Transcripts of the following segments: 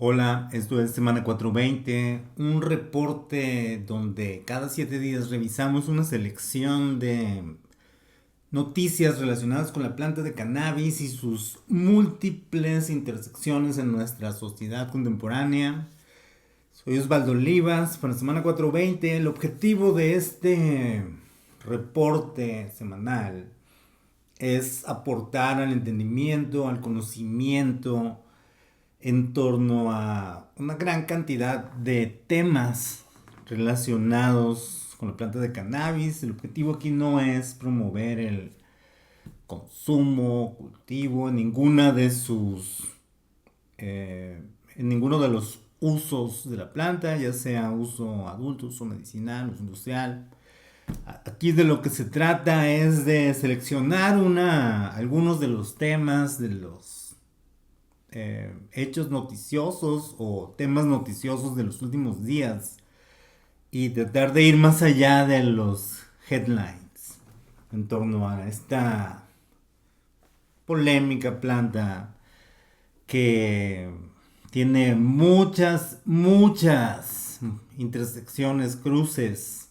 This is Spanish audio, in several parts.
Hola, esto es Semana 420, un reporte donde cada 7 días revisamos una selección de noticias relacionadas con la planta de cannabis y sus múltiples intersecciones en nuestra sociedad contemporánea. Soy Osvaldo Olivas para Semana 420. El objetivo de este reporte semanal es aportar al entendimiento, al conocimiento en torno a una gran cantidad de temas relacionados con la planta de cannabis. El objetivo aquí no es promover el consumo, cultivo, en ninguno de los usos de la planta, ya sea uso adulto, uso medicinal, uso industrial. Aquí de lo que se trata es de seleccionar algunos de los temas, de los hechos noticiosos o temas noticiosos de los últimos días y tratar de ir más allá de los headlines en torno a esta polémica planta que tiene muchas intersecciones, cruces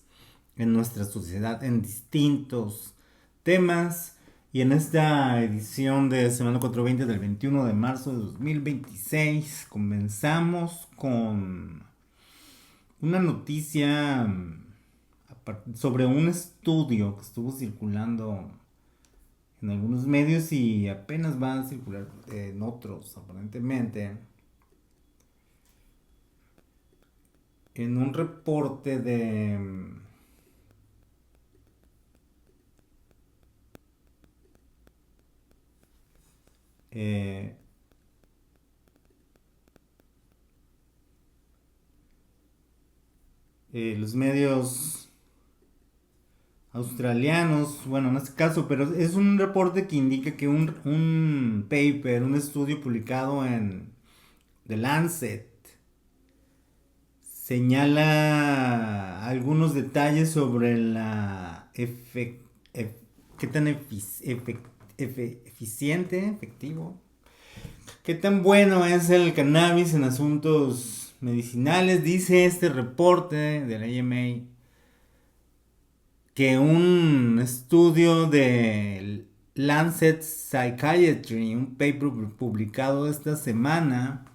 en nuestra sociedad en distintos temas. Y en esta edición de Semana 420 del 21 de marzo de 2026 comenzamos con una noticia sobre un estudio que estuvo circulando en algunos medios y apenas va a circular en otros, aparentemente, en un reporte de eh, los medios australianos, bueno, en este caso, pero es un reporte que indica que un paper, un estudio publicado en The Lancet, señala algunos detalles sobre qué tan eficiente, efectivo, qué tan bueno es el cannabis en asuntos medicinales. Dice este reporte de la AMA que un estudio de Lancet Psychiatry, un paper publicado esta semana,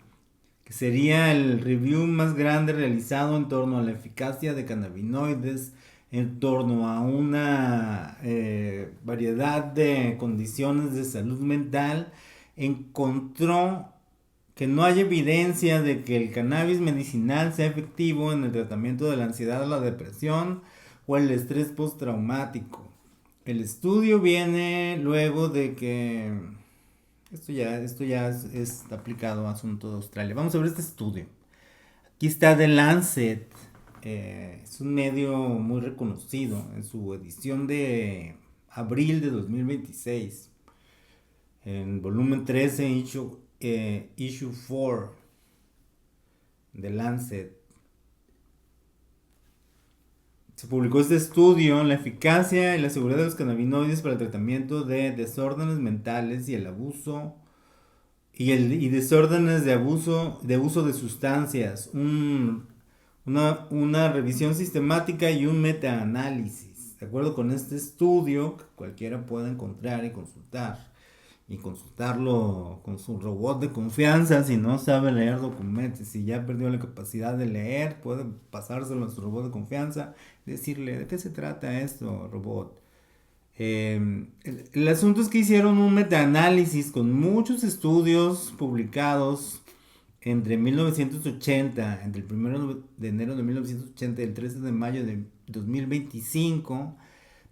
que sería el review más grande realizado en torno a la eficacia de cannabinoides, en torno a una variedad de condiciones de salud mental, encontró que no hay evidencia de que el cannabis medicinal sea efectivo en el tratamiento de la ansiedad, la depresión o el estrés postraumático. El estudio viene luego de que esto ya es aplicado a asunto de Australia. Vamos a ver este estudio. Aquí está The Lancet. Es un medio muy reconocido en su edición de abril de 2026. En volumen 13, issue 4 de Lancet. Se publicó este estudio en la eficacia y la seguridad de los cannabinoides para el tratamiento de desórdenes mentales y el abuso y desórdenes de uso de sustancias, una revisión sistemática y un metaanálisis. De acuerdo con este estudio, que cualquiera puede encontrar y consultarlo con su robot de confianza. Si no sabe leer documentos, si ya perdió la capacidad de leer, puede pasárselo a su robot de confianza, decirle de qué se trata esto, robot. El asunto es que hicieron un metaanálisis con muchos estudios publicados entre 1980, entre el 1 de enero de 1980 y el 13 de mayo de 2025,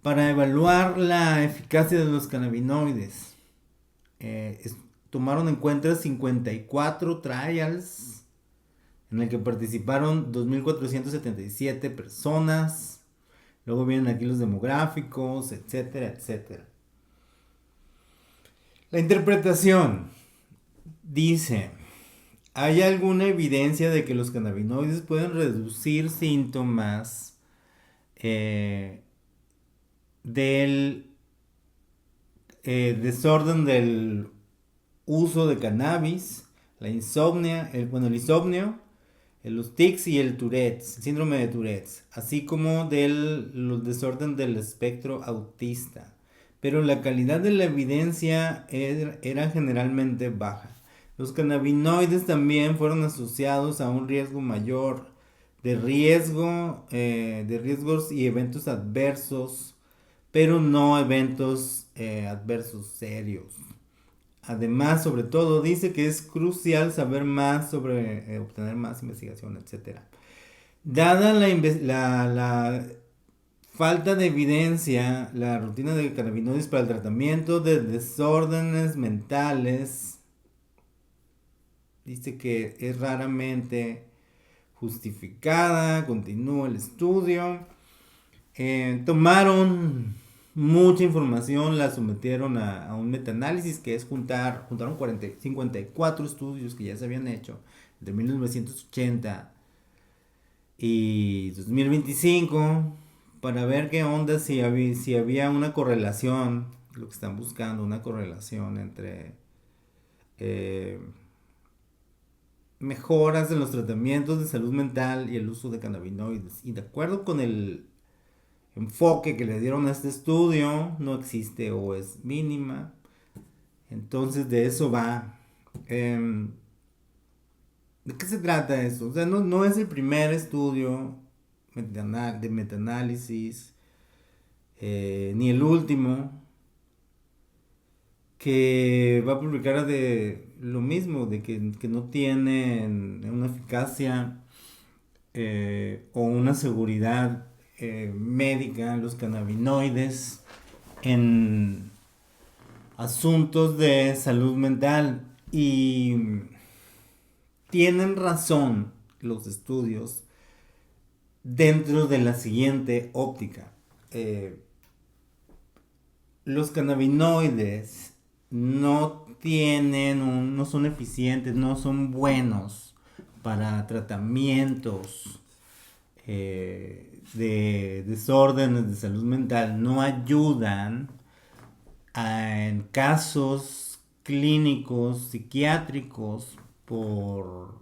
para evaluar la eficacia de los cannabinoides. Tomaron en cuenta 54 trials en el que participaron 2.477 personas. Luego vienen aquí los demográficos, etcétera, etcétera. La interpretación dice: ¿hay alguna evidencia de que los cannabinoides pueden reducir síntomas del desorden del uso de cannabis? la insomnia, el insomnio, los tics y el Tourette's, el síndrome de Tourette's, así como los desorden del espectro autista. Pero la calidad de la evidencia era generalmente baja. Los cannabinoides también fueron asociados a un riesgo mayor de riesgos y eventos adversos, pero no eventos adversos serios. Además, sobre todo, dice que es crucial saber más sobre obtener más investigación, etcétera. Dada la falta de evidencia, la rutina de cannabinoides para el tratamiento de desórdenes mentales dice que es raramente justificada. Continúa el estudio. Tomaron mucha información, la sometieron a un metaanálisis que es juntaron 54 estudios que ya se habían hecho de 1980 y 2025 para ver qué onda, si había una correlación, lo que están buscando, una correlación entre mejoras en los tratamientos de salud mental y el uso de cannabinoides. Y de acuerdo con el enfoque que le dieron a este estudio, no existe o es mínima. Entonces de eso va. ¿De qué se trata esto? O sea, no es el primer estudio de metaanálisis, ni el último, que va a publicar de lo mismo, de que no tienen una eficacia o una seguridad médica los cannabinoides en asuntos de salud mental. Y tienen razón los estudios dentro de la siguiente óptica. Los cannabinoides no son eficientes, no son buenos para tratamientos de desórdenes de salud mental, no ayudan en casos clínicos, psiquiátricos, por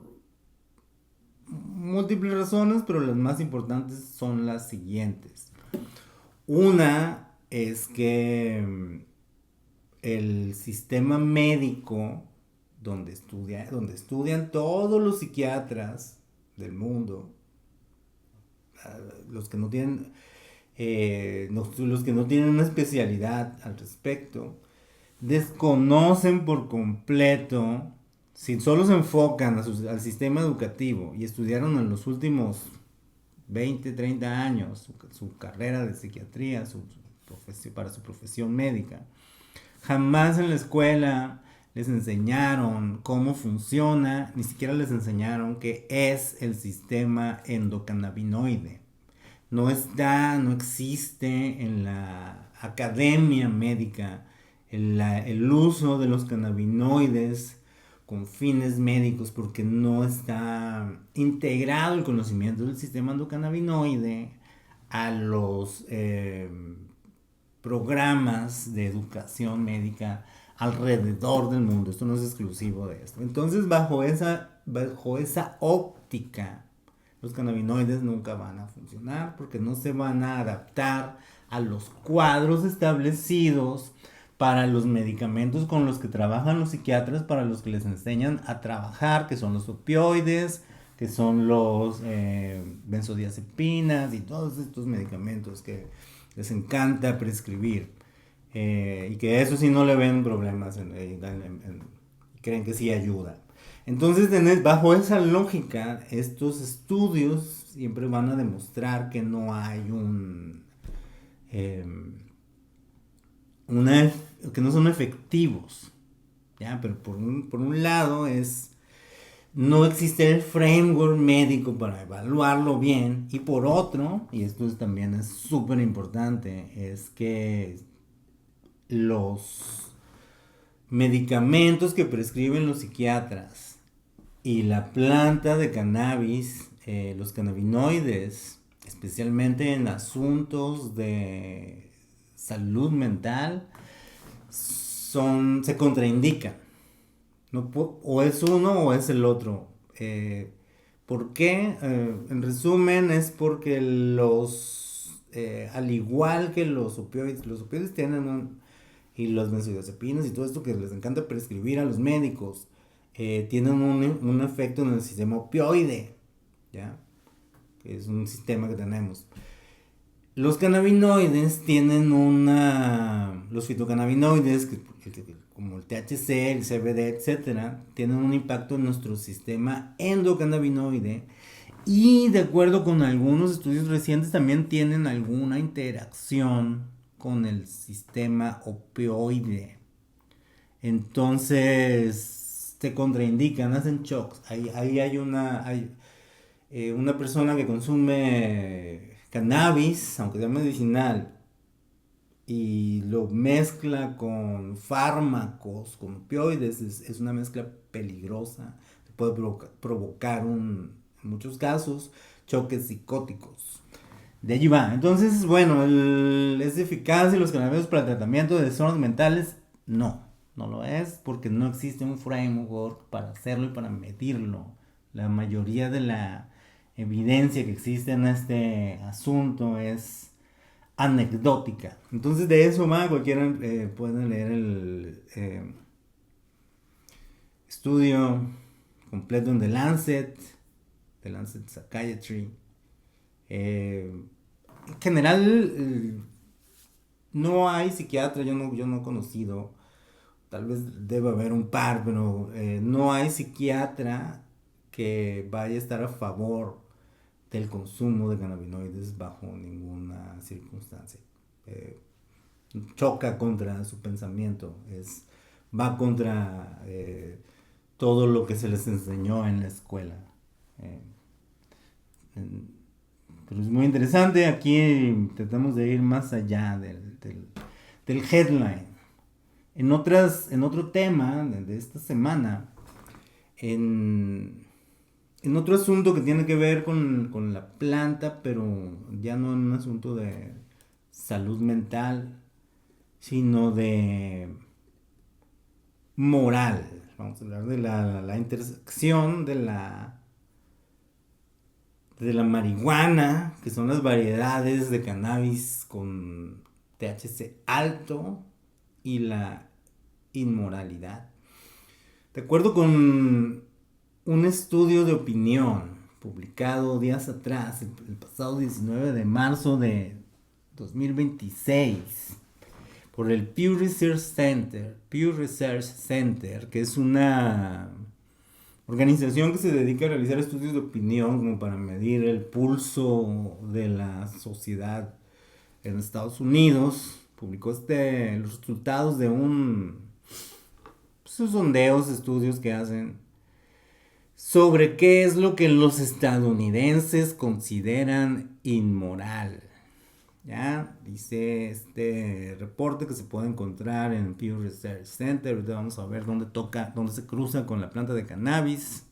múltiples razones, pero las más importantes son las siguientes. Una es que el sistema médico donde estudian todos los psiquiatras del mundo, los que no tienen una especialidad al respecto, desconocen por completo, si solo se enfocan al sistema educativo y estudiaron en los últimos 20, 30 años su carrera de psiquiatría, para su profesión médica. Jamás en la escuela les enseñaron cómo funciona, ni siquiera les enseñaron qué es el sistema endocannabinoide. No existe en la academia médica el uso de los cannabinoides con fines médicos, porque no está integrado el conocimiento del sistema endocannabinoide a los programas de educación médica alrededor del mundo. Esto no es exclusivo de esto. Entonces, bajo esa óptica, los cannabinoides nunca van a funcionar porque no se van a adaptar a los cuadros establecidos para los medicamentos con los que trabajan los psiquiatras, para los que les enseñan a trabajar, que son los opioides, que son los benzodiazepinas y todos estos medicamentos que les encanta prescribir, y que eso sí no le ven problemas, creen que sí ayuda. Entonces, bajo esa lógica, estos estudios siempre van a demostrar que no hay que no son efectivos, ¿ya? Pero por un lado no existe el framework médico para evaluarlo bien, y por otro, y esto también es súper importante, es que los medicamentos que prescriben los psiquiatras y la planta de cannabis, los cannabinoides, especialmente en asuntos de salud mental, se contraindican. O es uno o es el otro. ¿Por qué? En resumen, es porque al igual que los opioides tienen y los benzodiazepinas y todo esto que les encanta prescribir a los médicos, tienen un efecto en el sistema opioide, ¿ya? Que es un sistema que tenemos. Los cannabinoides tienen los fitocannabinoides, como el THC, el CBD, etcétera, tienen un impacto en nuestro sistema endocannabinoide y de acuerdo con algunos estudios recientes también tienen alguna interacción con el sistema opioide. Entonces te contraindican, hacen shocks. Ahí hay una persona que consume cannabis, aunque sea medicinal, y lo mezcla con fármacos, con opioides, es una mezcla peligrosa, puede provocar en muchos casos choques psicóticos. De allí va. Entonces, bueno, ¿es eficaz los cannabinoides para el tratamiento de desórdenes mentales? No, no lo es porque no existe un framework para hacerlo y para medirlo. La mayoría de la evidencia que existe en este asunto es anecdótica. Entonces de eso más cualquiera puede leer el estudio completo en The Lancet Psychiatry. En general no hay psiquiatra, yo no he conocido, tal vez debe haber un par, pero no hay psiquiatra que vaya a estar a favor del consumo de cannabinoides bajo ninguna circunstancia. Eh, Choca contra su pensamiento, va contra todo lo que se les enseñó en la escuela. Eh, pero es muy interesante, aquí tratamos de ir más allá del headline. En otro tema de esta semana, en otro asunto que tiene que ver con la planta, pero ya no en un asunto de salud mental, sino de moral. Vamos a hablar de la intersección de la marihuana, que son las variedades de cannabis con THC alto, y la inmoralidad. De acuerdo con un estudio de opinión publicado días atrás, el pasado 19 de marzo de 2026, por el Pew Research Center, que es una organización que se dedica a realizar estudios de opinión como para medir el pulso de la sociedad en Estados Unidos. Publicó los resultados de sus sondeos, estudios que hacen sobre qué es lo que los estadounidenses consideran inmoral. Ya, dice este reporte que se puede encontrar en Pew Research Center. Ahorita vamos a ver dónde se cruza con la planta de cannabis.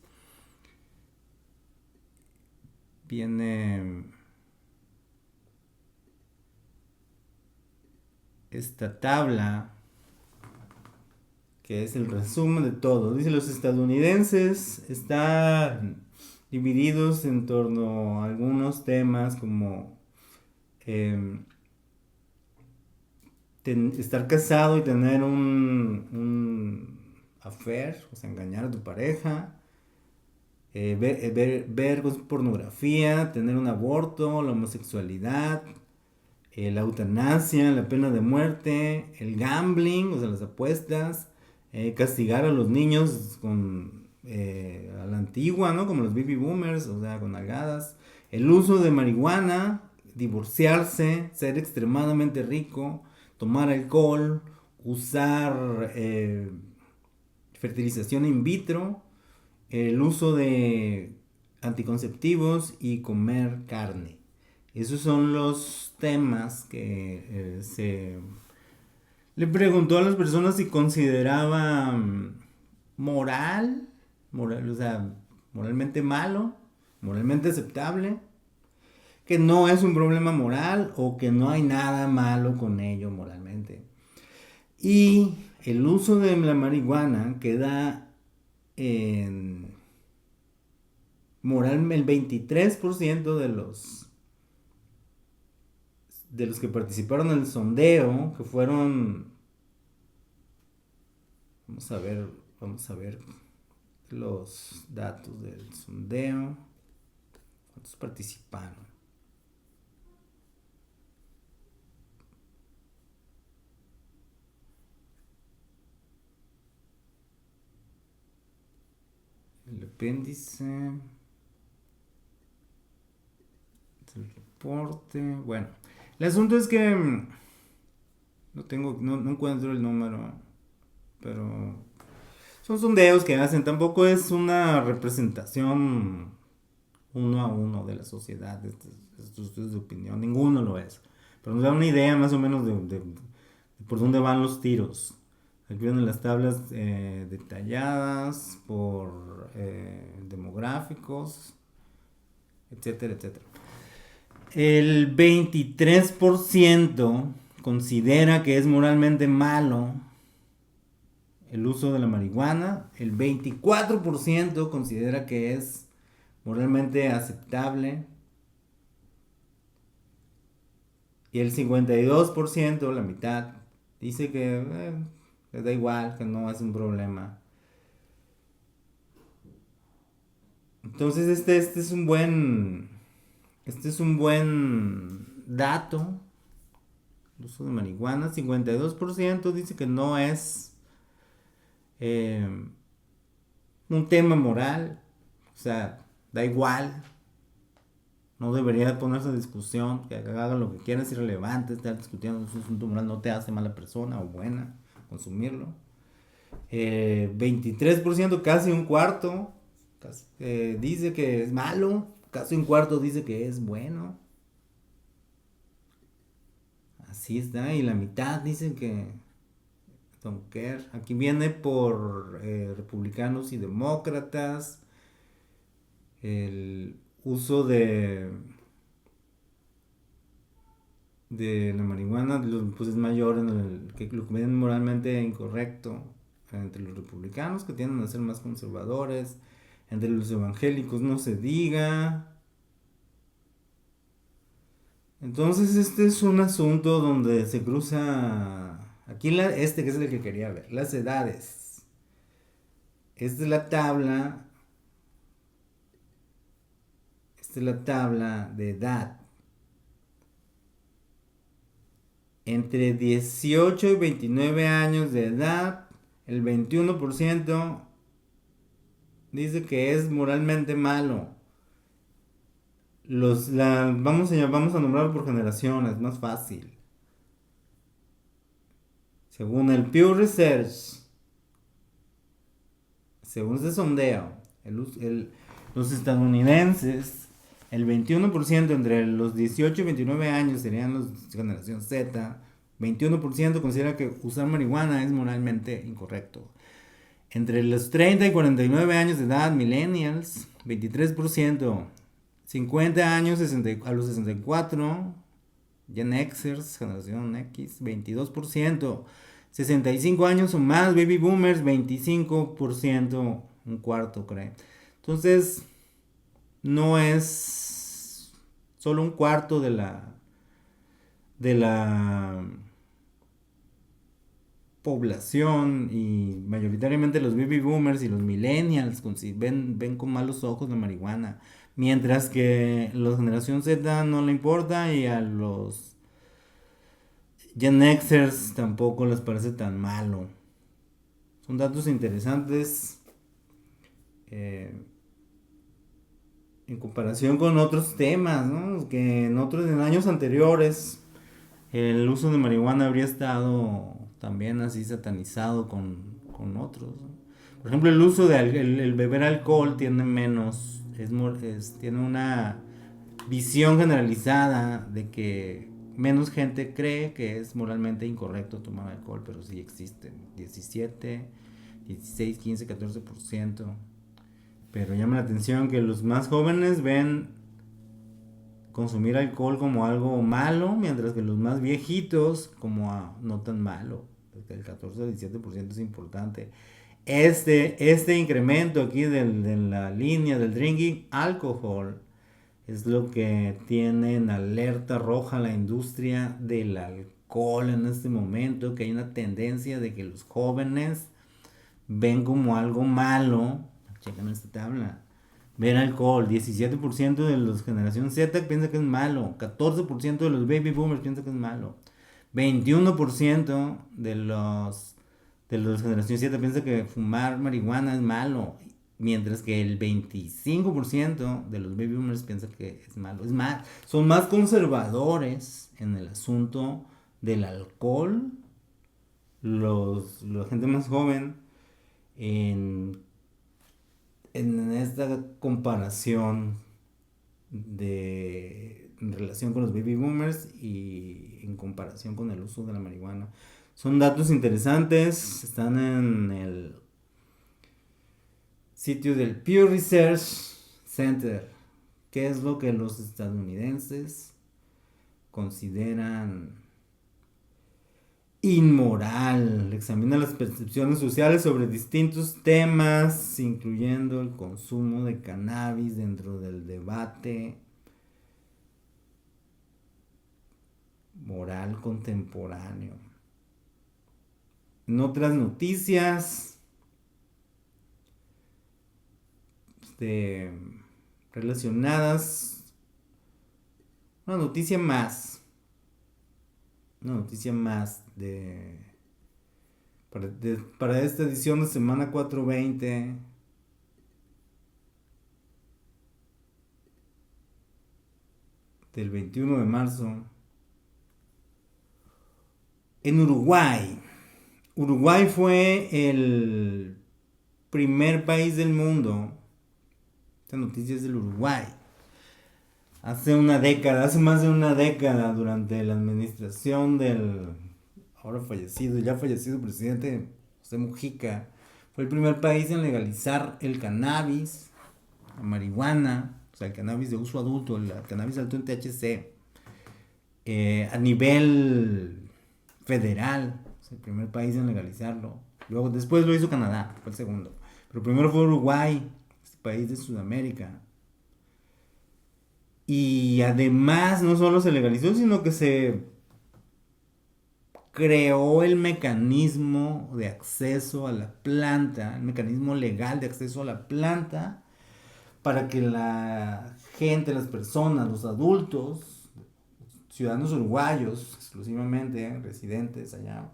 Viene esta tabla que es el resumen de todo. Dice: los estadounidenses están divididos en torno a algunos temas como estar casado y tener un affair, o sea, engañar a tu pareja, ver pornografía, tener un aborto, la homosexualidad, la eutanasia, la pena de muerte, el gambling, o sea, las apuestas, castigar a los niños a la antigua, ¿no? Como los baby boomers, o sea, con nalgadas, el uso de marihuana, divorciarse, ser extremadamente rico, tomar alcohol, usar fertilización in vitro, el uso de anticonceptivos y comer carne. Esos son los temas que se le preguntó a las personas si consideraban moral, o sea, moralmente malo, moralmente aceptable, que no es un problema moral o que no hay nada malo con ello moralmente. Y el uso de la marihuana queda en moral, el 23% de los que participaron en el sondeo, que fueron, vamos a ver, vamos a ver los datos del sondeo, cuántos participaron. El apéndice, el reporte, bueno, el asunto es que no encuentro el número, pero son sondeos que hacen, tampoco es una representación uno a uno de la sociedad, estos estudios de opinión, ninguno lo es, pero nos da una idea más o menos de por dónde van los tiros. Aquí vienen las tablas detalladas por demográficos, etcétera, etcétera. El 23% considera que es moralmente malo el uso de la marihuana. El 24% considera que es moralmente aceptable. Y el 52%, la mitad, dice que le da igual, que no es un problema. Entonces este es un buen dato. El uso de marihuana, 52% dice que no es un tema moral, o sea, da igual, no debería ponerse en discusión, que hagan lo que quieran, es irrelevante estar discutiendo un asunto moral, no te hace mala persona o buena consumirlo. 23%, casi un cuarto, dice que es malo, casi un cuarto dice que es bueno. Así está, y la mitad dicen que don't care. Aquí viene por republicanos y demócratas. El uso de la marihuana pues es mayor en que lo que ven moralmente incorrecto entre los republicanos, que tienden a ser más conservadores, entre los evangélicos no se diga. Entonces este es un asunto donde se cruza aquí que es el que quería ver, las edades. Esta es la tabla de edad. Entre 18 y 29 años de edad, el 21% dice que es moralmente malo. Vamos a nombrar por generaciones, más fácil. Según el Pew Research, según ese sondeo, los estadounidenses, el 21% entre los 18 y 29 años serían los generación Z. 21% considera que usar marihuana es moralmente incorrecto. Entre los 30 y 49 años de edad, millennials, 23%. 50 años a los 64, Gen Xers, generación X, 22%. 65 años o más, baby boomers, 25%, un cuarto, creo. Entonces, no es solo un cuarto de la población, y mayoritariamente los baby boomers y los millennials ven con malos ojos la marihuana, mientras que a la generación Z no le importa y a los Gen Xers tampoco les parece tan malo. Son datos interesantes en comparación con otros temas, ¿no? Que en años anteriores el uso de marihuana habría estado también así satanizado con otros, ¿no? Por ejemplo, el uso de el beber alcohol tiene menos, tiene una visión generalizada de que menos gente cree que es moralmente incorrecto tomar alcohol, pero sí existen 17, 16, 15, 14%. Pero llama la atención que los más jóvenes ven consumir alcohol como algo malo, mientras que los más viejitos como no tan malo. El 14 al 17% es importante. Este incremento aquí de la línea del drinking alcohol es lo que tiene en alerta roja la industria del alcohol en este momento, que hay una tendencia de que los jóvenes ven como algo malo. Chequen esta tabla. Ver alcohol, 17% de los generación Z piensa que es malo, 14% de los baby boomers piensa que es malo, 21% de los generación Z piensa que fumar marihuana es malo, mientras que el 25% de los baby boomers piensa que es malo. Es más, son más conservadores en el asunto del alcohol, la gente más joven, en esta comparación en relación con los baby boomers y en comparación con el uso de la marihuana. Son datos interesantes, están en el sitio del Pew Research Center. ¿Qué es lo que los estadounidenses consideran inmoral? Examina las percepciones sociales sobre distintos temas, incluyendo el consumo de cannabis dentro del debate moral contemporáneo. En otras noticias relacionadas, una noticia más para esta edición de semana 420 del 21 de marzo. En Uruguay fue el primer país del mundo. Esta noticia es del Uruguay. Hace más de una década, durante la administración del ya fallecido presidente José Mujica, fue el primer país en legalizar el cannabis, la marihuana, o sea, el cannabis de uso adulto, el cannabis alto en THC, a nivel federal. Es el primer país en legalizarlo. Después lo hizo Canadá, fue el segundo. Pero primero fue Uruguay, este país de Sudamérica. Y además no solo se legalizó, sino que se creó el mecanismo de acceso a la planta, el mecanismo legal de acceso a la planta, para que la gente, las personas, los adultos, ciudadanos uruguayos exclusivamente, residentes allá,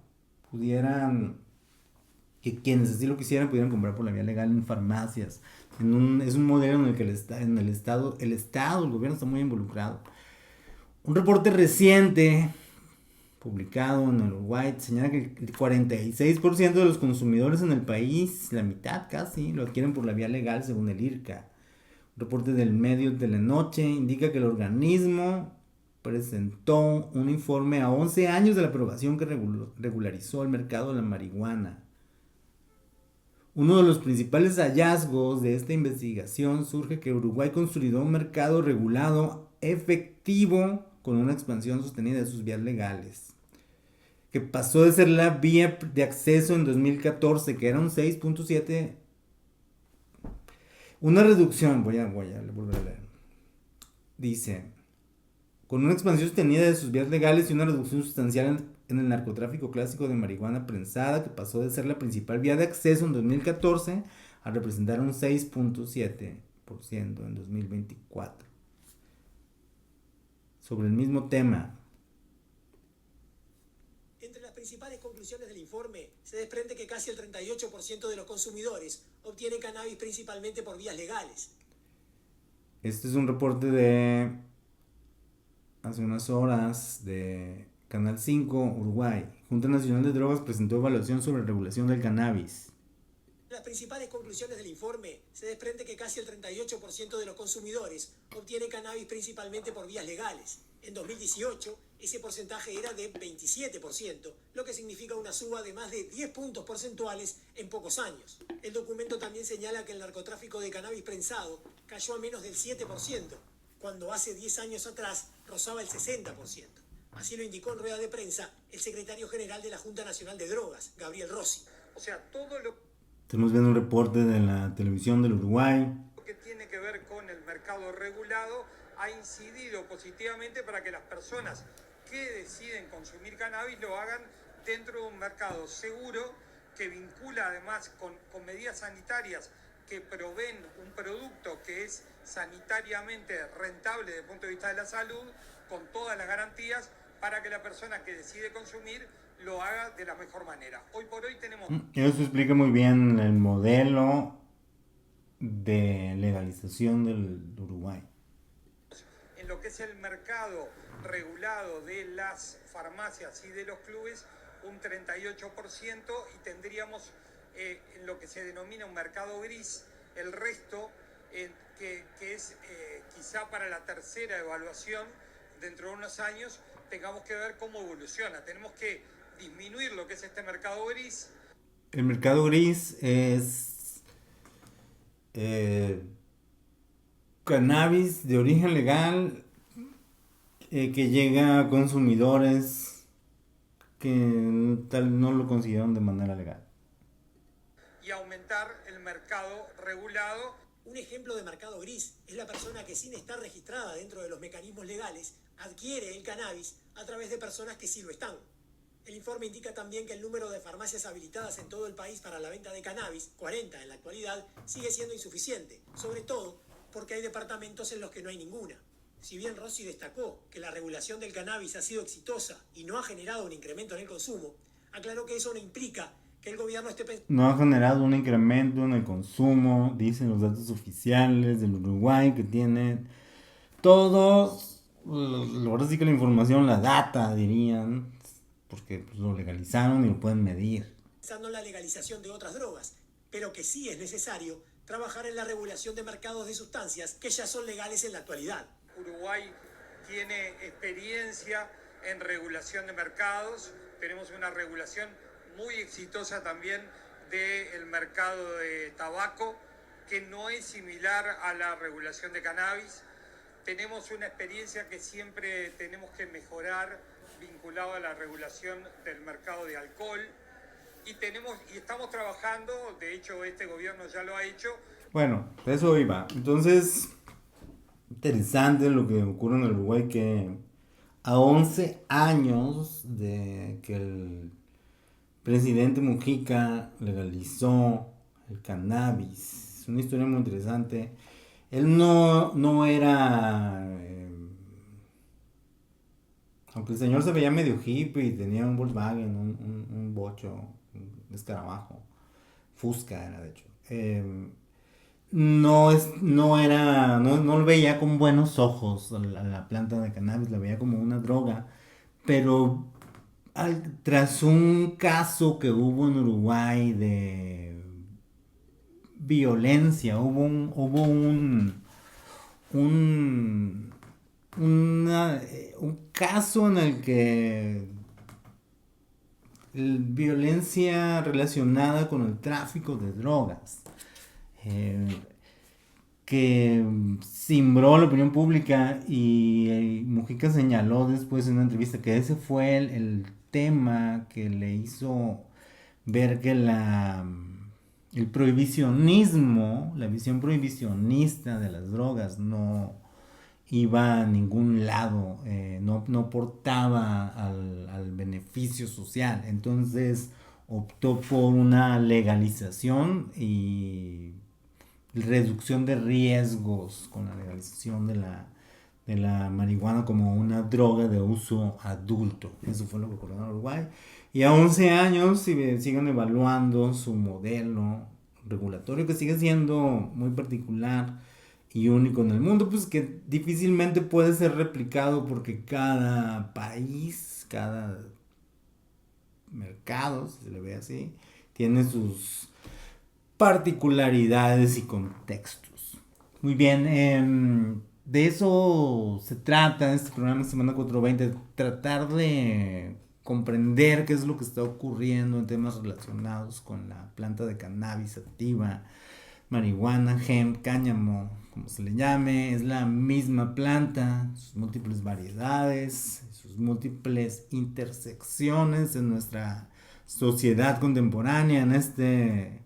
que quienes así lo quisieran, pudieran comprar por la vía legal en farmacias. Es un modelo en el que el Estado, el gobierno está muy involucrado. Un reporte reciente publicado en el Uruguay señala que el 46% de los consumidores en el país, la mitad casi, lo adquieren por la vía legal según el IRCA. Un reporte del medio de la noche indica que el organismo presentó un informe a 11 años de la aprobación que regularizó el mercado de la marihuana. Uno de los principales hallazgos de esta investigación surge que Uruguay consolidó un mercado regulado efectivo con una expansión sostenida de sus vías legales, que pasó de ser la vía de acceso en 2014, que era un 6.7, una reducción, voy a volver a leer. Dice, con una expansión sostenida de sus vías legales y una reducción sustancial en el narcotráfico clásico de marihuana prensada, que pasó de ser la principal vía de acceso en 2014 a representar un 6.7% en 2024. Sobre el mismo tema. Entre las principales conclusiones del informe se desprende que casi el 38% de los consumidores obtienen cannabis principalmente por vías legales. Este es un reporte de hace unas horas de Canal 5, Uruguay. Junta Nacional de Drogas presentó evaluación sobre regulación del cannabis. Las principales conclusiones del informe se desprende que casi el 38% de los consumidores obtienen cannabis principalmente por vías legales. En 2018, ese porcentaje era de 27%, lo que significa una suba de más de 10 puntos porcentuales en pocos años. El documento también señala que el narcotráfico de cannabis prensado cayó a menos del 7%, cuando hace 10 años atrás rozaba el 60%. Así lo indicó en rueda de prensa el secretario general de la Junta Nacional de Drogas, Gabriel Rossi. O sea, todo lo... Estamos viendo un reporte de la televisión del Uruguay. Que tiene que ver con el mercado regulado ha incidido positivamente para que las personas que deciden consumir cannabis lo hagan dentro de un mercado seguro que vincula además con medidas sanitarias que proveen un producto que es sanitariamente rentable desde el punto de vista de la salud, con todas las garantías para que la persona que decide consumir lo haga de la mejor manera. Hoy por hoy tenemos... Eso explica muy bien el modelo de legalización del Uruguay. En lo que es el mercado regulado de las farmacias y de los clubes, un 38%, y tendríamos en lo que se denomina un mercado gris, el resto que es quizá para la tercera evaluación dentro de unos años, tengamos que ver cómo evoluciona. Tenemos que disminuir lo que es este mercado gris. El mercado gris es cannabis de origen legal que llega a consumidores que tal no lo consiguieron de manera legal. Y aumentar el mercado regulado. Un ejemplo de mercado gris es la persona que, sin estar registrada dentro de los mecanismos legales, adquiere el cannabis a través de personas que sí lo están. El informe indica también que el número de farmacias habilitadas en todo el país para la venta de cannabis, 40 en la actualidad, sigue siendo insuficiente, sobre todo porque hay departamentos en los que no hay ninguna. Si bien Rossi destacó que la regulación del cannabis ha sido exitosa y no ha generado un incremento en el consumo, aclaró que eso no implica que el gobierno esté pensando... No ha generado un incremento en el consumo, dicen los datos oficiales del Uruguay, que tienen todos, ahora sí que la información, la data, dirían, porque pues, lo legalizaron y lo pueden medir. Pensando en la legalización de otras drogas, pero que sí es necesario trabajar en la regulación de mercados de sustancias que ya son legales en la actualidad. Uruguay tiene experiencia en regulación de mercados, tenemos una regulación muy exitosa también del mercado de tabaco, que no es similar a la regulación de cannabis. Tenemos una experiencia que siempre tenemos que mejorar vinculado a la regulación del mercado de alcohol y estamos trabajando, de hecho este gobierno ya lo ha hecho. Bueno, de eso iba. Entonces, interesante lo que ocurre en el Uruguay, que a 11 años de que el presidente Mujica legalizó el cannabis, es una historia muy interesante. Él no era... aunque el señor se veía medio hippie y tenía un Volkswagen, un bocho, un escarabajo, Fusca era de hecho. No lo veía con buenos ojos a la planta de cannabis, la veía como una droga, pero tras un caso que hubo en Uruguay de violencia, hubo un caso en el que violencia relacionada con el tráfico de drogas que cimbró la opinión pública y Mujica señaló después en una entrevista que ese fue el tema que le hizo ver que el prohibicionismo, la visión prohibicionista de las drogas no iba a ningún lado, no aportaba al beneficio social. Entonces optó por una legalización y reducción de riesgos con la legalización de la marihuana como una droga de uso adulto. Eso fue lo que ocurrió en Uruguay. Y a 11 años siguen evaluando su modelo regulatorio, que sigue siendo muy particular y único en el mundo, pues que difícilmente puede ser replicado porque cada país, cada mercado, si se le ve así, tiene sus particularidades y contextos. Muy bien, de eso se trata en este programa Semana 420, tratar de comprender qué es lo que está ocurriendo en temas relacionados con la planta de cannabis sativa, marihuana, hemp, cáñamo, como se le llame. Es la misma planta, sus múltiples variedades, sus múltiples intersecciones en nuestra sociedad contemporánea, en este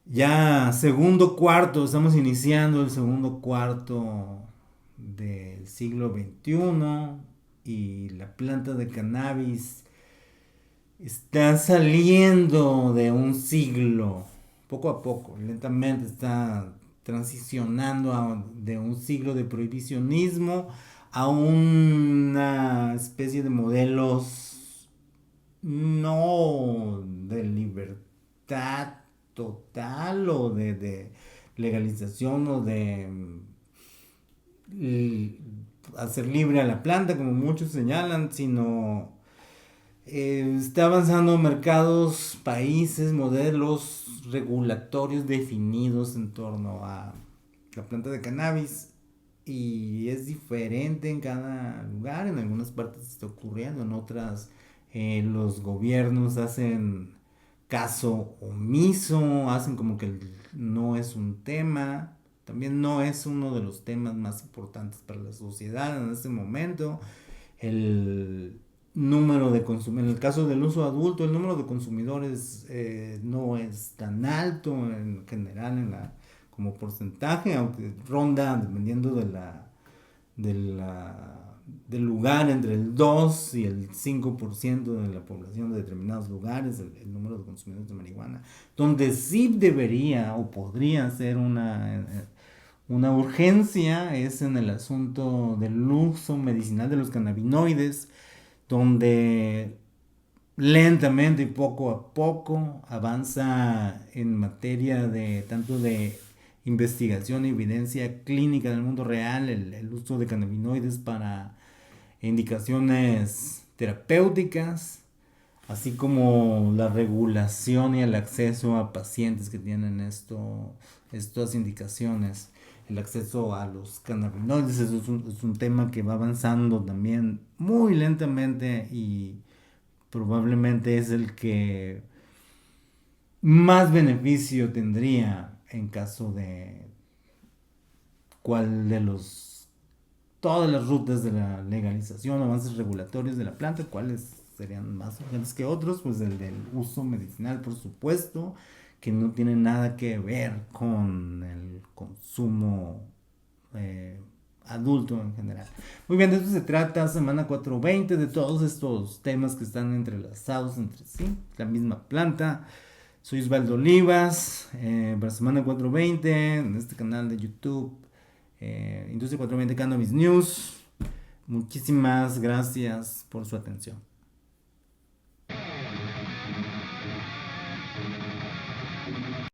Ya segundo cuarto, estamos iniciando el segundo cuarto del siglo XXI y la planta de cannabis está saliendo de un siglo, poco a poco, lentamente está transicionando de un siglo de prohibicionismo a una especie de modelos no de libertad total o de legalización o de hacer libre a la planta como muchos señalan, sino está avanzando mercados, países, modelos regulatorios definidos en torno a la planta de cannabis y es diferente en cada lugar. En algunas partes está ocurriendo, en otras los gobiernos hacen caso omiso, hacen como que no es un tema. También no es uno de los temas más importantes para la sociedad en este momento. El número de consumidores, en el caso del uso adulto, el número de consumidores no es tan alto en general como porcentaje, aunque ronda dependiendo de del lugar entre el 2 y el 5% de la población de determinados lugares, el número de consumidores de marihuana, donde sí debería o podría ser una urgencia es en el asunto del uso medicinal de los cannabinoides, donde lentamente y poco a poco avanza en materia de tanto de investigación y evidencia clínica del mundo real el uso de cannabinoides para indicaciones terapéuticas, así como la regulación y el acceso a pacientes que tienen estas indicaciones, el acceso a los cannabinoides. Eso es un tema que va avanzando también muy lentamente y probablemente es el que más beneficio tendría en caso de cuál de todas las rutas de la legalización, avances regulatorios de la planta, cuáles serían más urgentes que otros. Pues el del uso medicinal, por supuesto, que no tiene nada que ver con el consumo adulto en general. Muy bien, de esto se trata Semana 420, de todos estos temas que están entrelazados entre sí, la misma planta. Soy Osvaldo Olivas, para Semana 420, en este canal de YouTube, Industria 420 Cannabis News. Muchísimas gracias por su atención.